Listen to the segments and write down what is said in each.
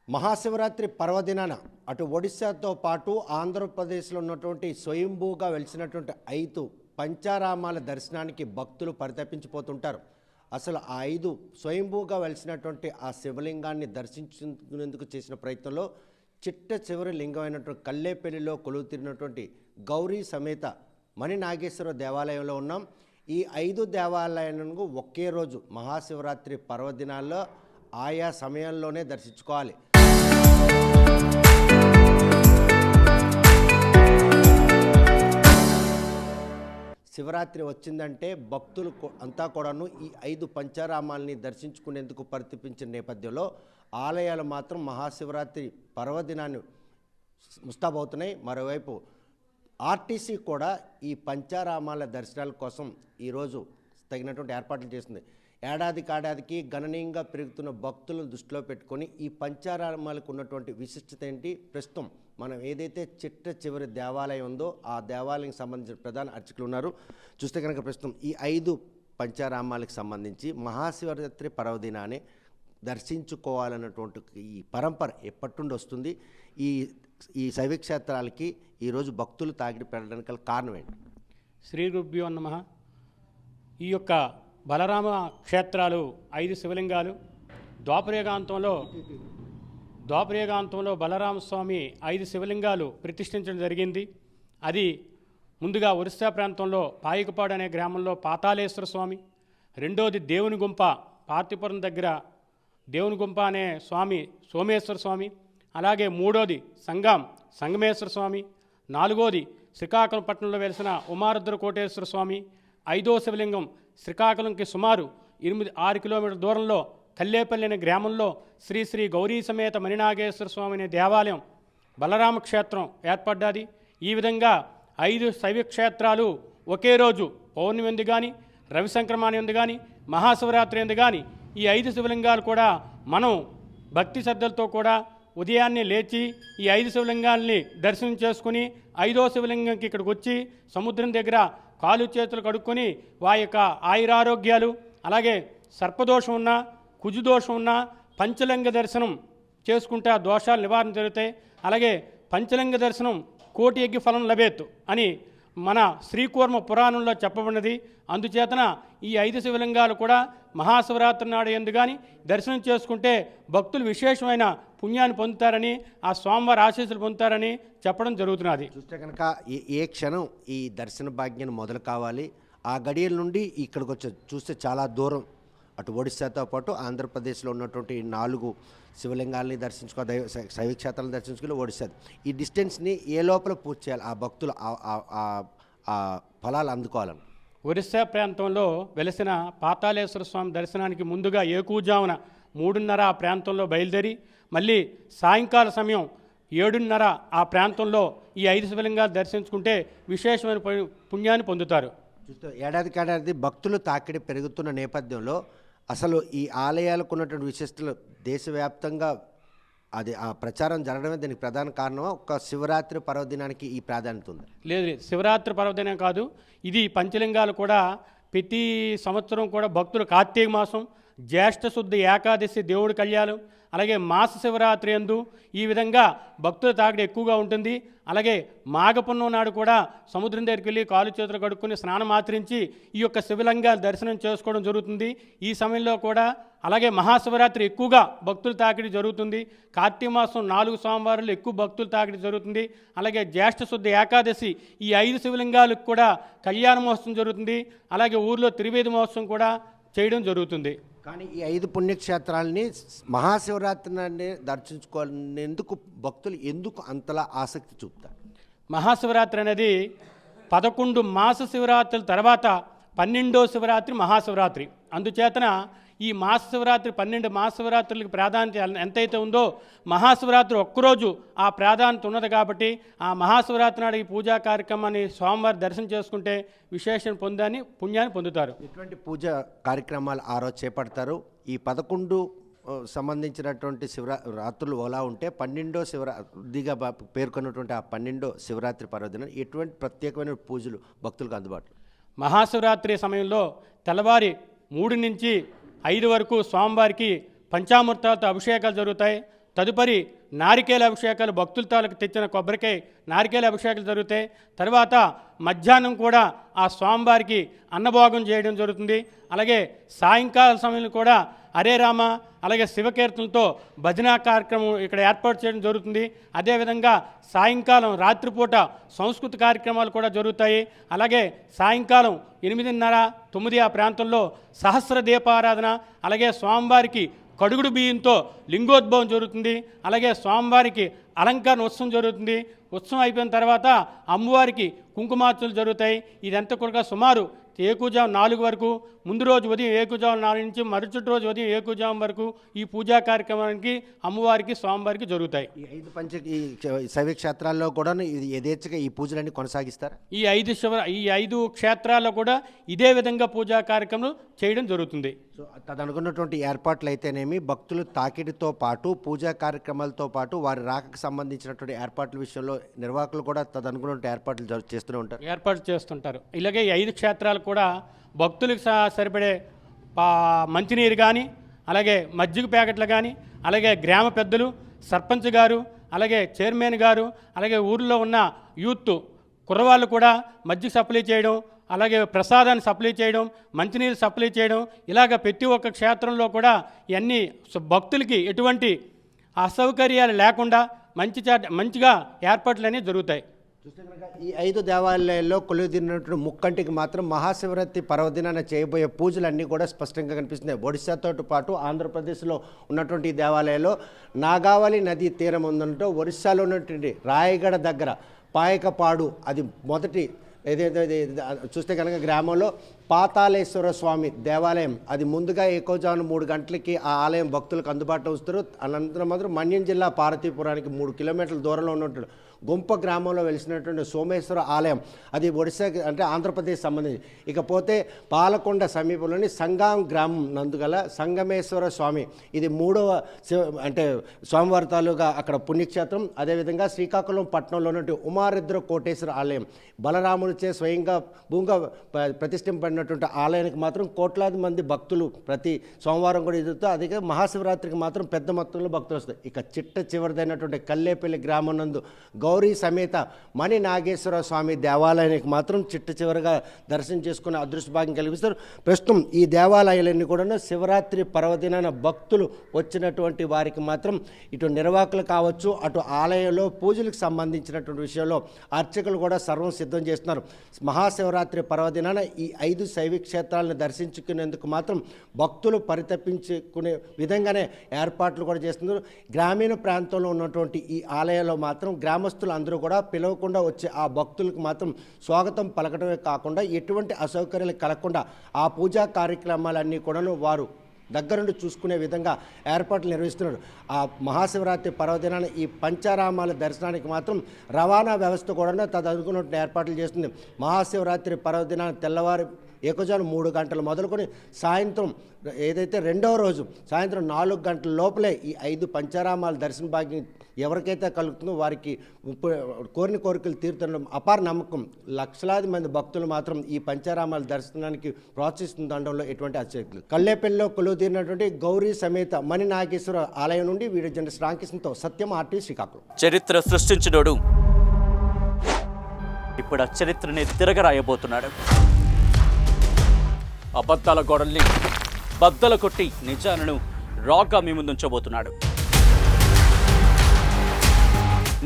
మహాశివరాత్రి పర్వదినాన అటు ఒడిశాతో పాటు ఆంధ్రప్రదేశ్లో ఉన్నటువంటి స్వయంభూగా వెలిసినటువంటి 5 పంచారామాల దర్శనానికి భక్తులు పరితపించిపోతుంటారు. అసలు ఆ 5 స్వయంభూగా వెలిసినటువంటి ఆ శివలింగాన్ని దర్శించుకునేందుకు చేసిన ప్రయత్నంలో చిట్ట చివరి లింగమైనటువంటి కల్లేపల్లిలో కొలువుతీరినటువంటి గౌరీ సమేత మణి నాగేశ్వర దేవాలయంలో ఉన్నాం. ఈ 5 దేవాలయాలను ఒకే రోజు మహాశివరాత్రి పర్వదినాల్లో ఆయా సమయంలోనే దర్శించుకోవాలి. శివరాత్రి వచ్చిందంటే భక్తులు అంతా కూడాను ఈ 5 పంచారామాలని దర్శించుకునేందుకు పరితపించిన నేపథ్యంలో ఆలయాలు మాత్రం మహాశివరాత్రి పర్వదినాన్ని ముస్తాబవుతున్నాయి. మరోవైపు ఆర్టీసీ కూడా ఈ పంచారామాల దర్శనాల కోసం ఈరోజు తగినటువంటి ఏర్పాట్లు చేస్తుంది. ఏడాదికి గణనీయంగా పెరుగుతున్న భక్తులను దృష్టిలో పెట్టుకొని ఈ పంచారామాలకు ఉన్నటువంటి విశిష్టత ఏంటి, ప్రస్తుతం మనం ఏదైతే చిట్ట చివరి దేవాలయం ఉందో ఆ దేవాలయానికి సంబంధించిన ప్రధాన అర్చకులు ఉన్నారు. చూస్తే కనుక ప్రస్తుతం ఈ 5 పంచారామాలకు సంబంధించి మహాశివరాత్రి పర్వదినాన్ని దర్శించుకోవాలన్నటువంటి ఈ పరంపర ఎప్పటి నుండి వస్తుంది. ఈ శైవక్షేత్రాలకి ఈరోజు భక్తులు తాకిడి పెట్టడానికి కారణం ఏంటి? శ్రీ గురుభ్యో నమః. ఈ యొక్క బలరామ క్షేత్రాలు 5 శివలింగాలు ద్వాపరయుగాంతంలో బలరామస్వామి 5 శివలింగాలు ప్రతిష్ఠించడం జరిగింది. అది ముందుగా ఒరిస్సా ప్రాంతంలో పాయికపాడు అనే గ్రామంలో పాతాళేశ్వర స్వామి, రెండోది దేవుని గుంప పార్తిపురం దగ్గర దేవుని గుంప అనే స్వామి సోమేశ్వర స్వామి, అలాగే మూడోది సంగమేశ్వర స్వామి, నాలుగోది శ్రీకాకుళం పట్టణంలో వెలిసిన ఉమారుద్ర కోటేశ్వర స్వామి, 5వ శివలింగం శ్రీకాకుళంకి సుమారు 6 కిలోమీటర్ల దూరంలో కల్లేపల్లి అనే గ్రామంలో శ్రీ గౌరీ సమేత మణినాగేశ్వర స్వామి అనే దేవాలయం బలరామ క్షేత్రం ఏర్పడ్డాది. ఈ విధంగా 5 శైవ క్షేత్రాలు ఒకే రోజు పౌర్ణమి ఎందు కానీ, రవి సంక్రమణ ఎందు కానీ, మహాశివరాత్రి ఎందు కానీ ఈ 5 శివలింగాలు కూడా మనం భక్తి శ్రద్ధలతో కూడా ఉదయాన్నే లేచి ఈ 5 శివలింగాల్ని దర్శనం చేసుకుని 5వ శివలింగంకి ఇక్కడికి వచ్చి సముద్రం దగ్గర కాలు చేతులు కడుక్కొని వారి యొక్క ఆయురారోగ్యాలు, అలాగే సర్పదోషం ఉన్నా, కుజుదోషం ఉన్నా పంచలింగ దర్శనం చేసుకుంటే ఆ దోషాలు నివారణ జరుగుతాయి. అలాగే పంచలింగ దర్శనం కోటి యజ్ఞ ఫలం లభేత్ అని మన శ్రీకూర్మ పురాణంలో చెప్పబడినది. అందుచేతన ఈ 5 శివలింగాలు కూడా మహాశివరాత్రి నాడు ఎందు కానీ దర్శనం చేసుకుంటే భక్తులు విశేషమైన పుణ్యాన్ని పొందుతారని, ఆ స్వామివారి ఆశీస్సులు పొందుతారని చెప్పడం జరుగుతున్నది. చూస్తే కనుక ఏ క్షణం ఈ దర్శన భాగ్యం మొదలు కావాలి, ఆ గడియల నుండి ఇక్కడికి వచ్చే చూస్తే చాలా దూరం, అటు ఒడిశాతో పాటు ఆంధ్రప్రదేశ్లో ఉన్నటువంటి 4 శివలింగాలని దర్శించుకో, శైవక్షేత్రాలను దర్శించుకుని ఒడిశా ఈ డిస్టెన్స్ని ఏ లోపల పూర్తి చేయాలి ఆ భక్తులు ఆ ఫలాలు అందుకోవాలని? ఒరిస్సా ప్రాంతంలో వెలిసిన పాతాళేశ్వర స్వామి దర్శనానికి ముందుగా ఏకూజామున 3:30 ఆ ప్రాంతంలో బయలుదేరి మళ్ళీ సాయంకాల సమయం 7:30 ఆ ప్రాంతంలో ఈ 5 శివలింగాలు దర్శించుకుంటే విశేషమైన పుణ్యాన్ని పొందుతారు. చూస్తే ఏడాది భక్తులు తాకిడి పెరుగుతున్న నేపథ్యంలో అసలు ఈ ఆలయాలకు ఉన్నటువంటి విశిష్టలు దేశవ్యాప్తంగా ఆ ప్రచారం జరగడమే దీనికి ప్రధాన కారణం. ఒక శివరాత్రి పర్వదినానికి ఈ ప్రాధాన్యత ఉంది? లేదు, శివరాత్రి పర్వదినం కాదు, ఇది పంచలింగాలు కూడా ప్రతి సంవత్సరం కూడా భక్తులు కార్తీక మాసం, జ్యేష్ఠ శుద్ధ ఏకాదశి దేవుడి కళ్యాణం, అలాగే మాస శివరాత్రి యందు ఈ విధంగా భక్తుల తాకిడి ఎక్కువగా ఉంటుంది. అలాగే మాఘపున్నం నాడు కూడా సముద్రం దగ్గరికి వెళ్ళి కాలు చేతులు కడుక్కొని స్నానం ఆచరించి ఈ యొక్క శివలింగాలు దర్శనం చేసుకోవడం జరుగుతుంది. ఈ సమయంలో కూడా అలాగే మహాశివరాత్రి ఎక్కువగా భక్తుల తాకిడి జరుగుతుంది. కార్తీక మాసం 4 సోమవారాలు ఎక్కువ భక్తుల తాకిడి జరుగుతుంది. అలాగే జ్యేష్ఠ శుద్ధ ఏకాదశి ఈ 5 శివలింగాలకు కూడా కళ్యాణ మహోత్సవం జరుగుతుంది. అలాగే ఊర్లో త్రివేది మహోత్సవం కూడా చేయడం జరుగుతుంది. కానీ ఈ 5 పుణ్యక్షేత్రాలని మహాశివరాత్రిని దర్శించుకునేందుకు భక్తులు ఎందుకు అంతలా ఆసక్తి చూపుతారు? మహాశివరాత్రి అనేది 11 మాస శివరాత్రుల తర్వాత 12వ శివరాత్రి మహాశివరాత్రి. అందుచేతన ఈ మాస శివరాత్రి 12 మాస శివరాత్రులకి ప్రాధాన్యత ఎంతైతే ఉందో మహాశివరాత్రి ఒక్కరోజు ఆ ప్రాధాన్యత ఉన్నది. కాబట్టి ఆ మహాశివరాత్రి నాడు ఈ పూజా కార్యక్రమాన్ని స్వామివారి దర్శనం చేసుకుంటే విశేషణ పుణ్యాన్ని పొందుతారు. ఎటువంటి పూజా కార్యక్రమాలు ఆ రోజు చేపడతారు? ఈ 11 సంబంధించినటువంటి శివరాత్రులు ఎలా ఉంటే 12వ శివరాత్రిగా పేర్కొన్నటువంటి ఆ 12వ శివరాత్రి పర్వదినం ఎటువంటి ప్రత్యేకమైన పూజలు భక్తులకు అందుబాటులో? మహాశివరాత్రి సమయంలో తెల్లవారి 3 నుంచి 5 వరకు స్వామివారికి పంచామృతాలతో అభిషేకాలు జరుగుతాయి. తదుపరి నారికేల అభిషేకాలు, భక్తుల తాలకు తెచ్చిన కొబ్బరికాయ నారికేల అభిషేకాలు జరుగుతాయి. తర్వాత మధ్యాహ్నం కూడా ఆ స్వామివారికి అన్నభోగం చేయడం జరుగుతుంది. అలాగే సాయంకాల సమయంలో కూడా హరే రామ అలాగే శివకీర్తనలతో భజనా కార్యక్రమం ఇక్కడ ఏర్పాటు చేయడం జరుగుతుంది. అదేవిధంగా సాయంకాలం రాత్రిపూట సంస్కృతి కార్యక్రమాలు కూడా జరుగుతాయి. అలాగే సాయంకాలం 8:30-9 ఆ ప్రాంతంలో సహస్ర దీపారాధన, అలాగే స్వామివారికి కడుగుడు బియ్యంతో లింగోద్భవం జరుగుతుంది. అలాగే స్వామివారికి అలంకరణ ఉత్సవం జరుగుతుంది. ఉత్సవం అయిపోయిన తర్వాత అమ్మవారికి కుంకుమార్చనలు జరుగుతాయి. ఇదంతా కూడా సుమారు ఏకుజాము 4 వరకు, ముందు రోజు ఉదయం ఏకుజాము 4 నుంచి మరుసటి రోజు ఉదయం ఏకుజాము వరకు ఈ పూజా కార్యక్రమానికి అమ్మవారికి స్వామివారికి జరుగుతాయి. ఈ శైవ క్షేత్రాల్లో కూడా ఇది యథేచ్ఛగా ఈ పూజలన్నీ కొనసాగిస్తారు. ఈ 5 క్షేత్రాల్లో కూడా ఇదే విధంగా పూజా కార్యక్రమం చేయడం జరుగుతుంది. సో తదనుకున్నటువంటి ఏర్పాట్లు అయితేనేమి, భక్తులు తాకిడితో పాటు పూజా కార్యక్రమాలతో పాటు వారి రాకకు సంబంధించినటువంటి ఏర్పాట్ల విషయంలో నిర్వాహకులు కూడా తదనుకున్నటువంటి ఏర్పాట్లు చేస్తుంటారు. ఇలాగే ఈ 5 క్షేత్రాలు కూడా భక్తులకు సరిపడే మంచినీరు కానీ, అలాగే మజ్జిగ ప్యాకెట్లు కానీ, అలాగే గ్రామ పెద్దలు, సర్పంచ్ గారు, అలాగే చైర్మన్ గారు, అలాగే ఊరిలో ఉన్న యూత్ కుర్రవాళ్ళు కూడా మజ్జిగ సప్లై చేయడం, అలాగే ప్రసాదాన్ని సప్లై చేయడం, మంచినీరు సప్లై చేయడం, ఇలాగ ప్రతి ఒక్క క్షేత్రంలో కూడా ఇవన్నీ భక్తులకి ఎటువంటి అసౌకర్యాలు లేకుండా మంచిగా ఏర్పాట్లు అనేవి జరుగుతాయి. చూస్తే కనుక ఈ 5 దేవాలయాల్లో కొలువుదీరినటువంటి ముక్కంటికి మాత్రం మహాశివరాత్రి పర్వదినాన చేయబోయే పూజలన్నీ కూడా స్పష్టంగా కనిపిస్తున్నాయి. ఒడిశాతో పాటు ఆంధ్రప్రదేశ్లో ఉన్నటువంటి ఈ దేవాలయాల్లో నాగావళి నదీ తీరం ఉందంటూ ఒరిస్సాలో ఉన్నటువంటి రాయగడ దగ్గర పాయకపాడు, అది మొదటి ఏదైతే చూస్తే కనుక గ్రామంలో పాతాళేశ్వర స్వామి దేవాలయం, అది ముందుగా ఏకోజాము 3 గంటలకి ఆ ఆలయం భక్తులకు అందుబాటులో ఉంచుతారు. అనంతరం మాత్రం మన్యం జిల్లా పార్వతీపురానికి 3 కిలోమీటర్ల దూరంలో ఉన్నటువంటి గుంప గ్రామంలో వెలిసినటువంటి సోమేశ్వర ఆలయం, అది ఒడిశా అంటే ఆంధ్రప్రదేశ్ సంబంధించి. ఇకపోతే పాలకొండ సమీపంలోని సంగాం గ్రామం నందుగల సంగమేశ్వర స్వామి, ఇది 3వ అంటే స్వామివారి తాలూగా అక్కడ పుణ్యక్షేత్రం. అదేవిధంగా శ్రీకాకుళం పట్టణంలో ఉన్నటువంటి ఉమారుద్ర కోటేశ్వర ఆలయం, బలరామునిచే స్వయంగా భూమిగా ప్రతిష్ఠింపబడినటువంటి ఆలయానికి మాత్రం కోట్లాది మంది భక్తులు ప్రతి సోమవారం కూడా ఎదుగుతూ, అదే మహాశివరాత్రికి మాత్రం పెద్ద మొత్తంలో భక్తులు వస్తాయి. ఇక చిట్ట చివరిదైనటువంటి కల్లేపల్లి గ్రామం నందు గౌరీ సమేత మణి నాగేశ్వర స్వామి దేవాలయానికి మాత్రం చిట్ట చివరిగా దర్శనం చేసుకునే అదృష్ట భాగ్యం కలిగిస్తారు. ప్రస్తుతం ఈ దేవాలయాలన్నీ కూడా శివరాత్రి పర్వదినాన భక్తులు వచ్చినటువంటి వారికి మాత్రం ఇటు నిర్వాహకులు కావచ్చు, అటు ఆలయంలో పూజలకు సంబంధించినటువంటి విషయంలో అర్చకులు కూడా సర్వం సిద్ధం చేస్తున్నారు. మహాశివరాత్రి పర్వదినాన ఈ 5 శైవ క్షేత్రాలను దర్శించుకునేందుకు మాత్రం భక్తులు పరితపించుకునే విధంగానే ఏర్పాట్లు కూడా చేస్తున్నారు. గ్రామీణ ప్రాంతంలో ఉన్నటువంటి ఈ ఆలయాల్లో మాత్రం గ్రామస్తులు అందరూ కూడా పిలవకుండా వచ్చే ఆ భక్తులకు మాత్రం స్వాగతం పలకడమే కాకుండా ఎటువంటి అసౌకర్యాలు కలగకుండా ఆ పూజా కార్యక్రమాలన్నీ కూడా వారు దగ్గరుండి చూసుకునే విధంగా ఏర్పాట్లు నిర్వహిస్తున్నారు. ఆ మహాశివరాత్రి పర్వదినాన ఈ పంచారామాల దర్శనానికి మాత్రం రవాణా వ్యవస్థ కూడా తదనుకున్నట్టు ఏర్పాట్లు చేస్తుంది. మహాశివరాత్రి పర్వదినాన తెల్లవారి ఏకోజాము 3 గంటలు మొదలుకొని సాయంత్రం ఏదైతే 2వ రోజు సాయంత్రం 4 గంటల లోపలే ఈ 5 పంచారామాల దర్శన భాగ్యం ఎవరికైతే కలుగుతుందో వారికి కోరిన కోరికలు తీరుతున్న అపార నమ్మకం. లక్షలాది మంది భక్తులు మాత్రం ఈ పంచారామాల దర్శనానికి ప్రోత్సహిస్తుండడంలో ఎటువంటి అతిశక్తులు. కల్లేపల్లిలో కొలువుదీరినటువంటి గౌరీ సమేత మణి నాగేశ్వర ఆలయం నుండి వీడియో జర్నలిస్ట్ రామకృష్ణతో సత్యం, ఆర్టీవీ, శ్రీకాకుళం. చరిత్ర సృష్టించినోడు ఇప్పుడు ఆ చరిత్రని తిరగరాయబోతున్నాడు. అబద్ధాల గోడల్ని బద్దలు కొట్టి నిజాలను రాగా మీ ముందుంచబోతున్నాడు.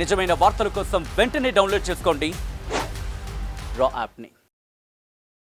నిజమైన వార్తల కోసం వెంటనే డౌన్లోడ్ చేసుకోండి రా యాప్ని.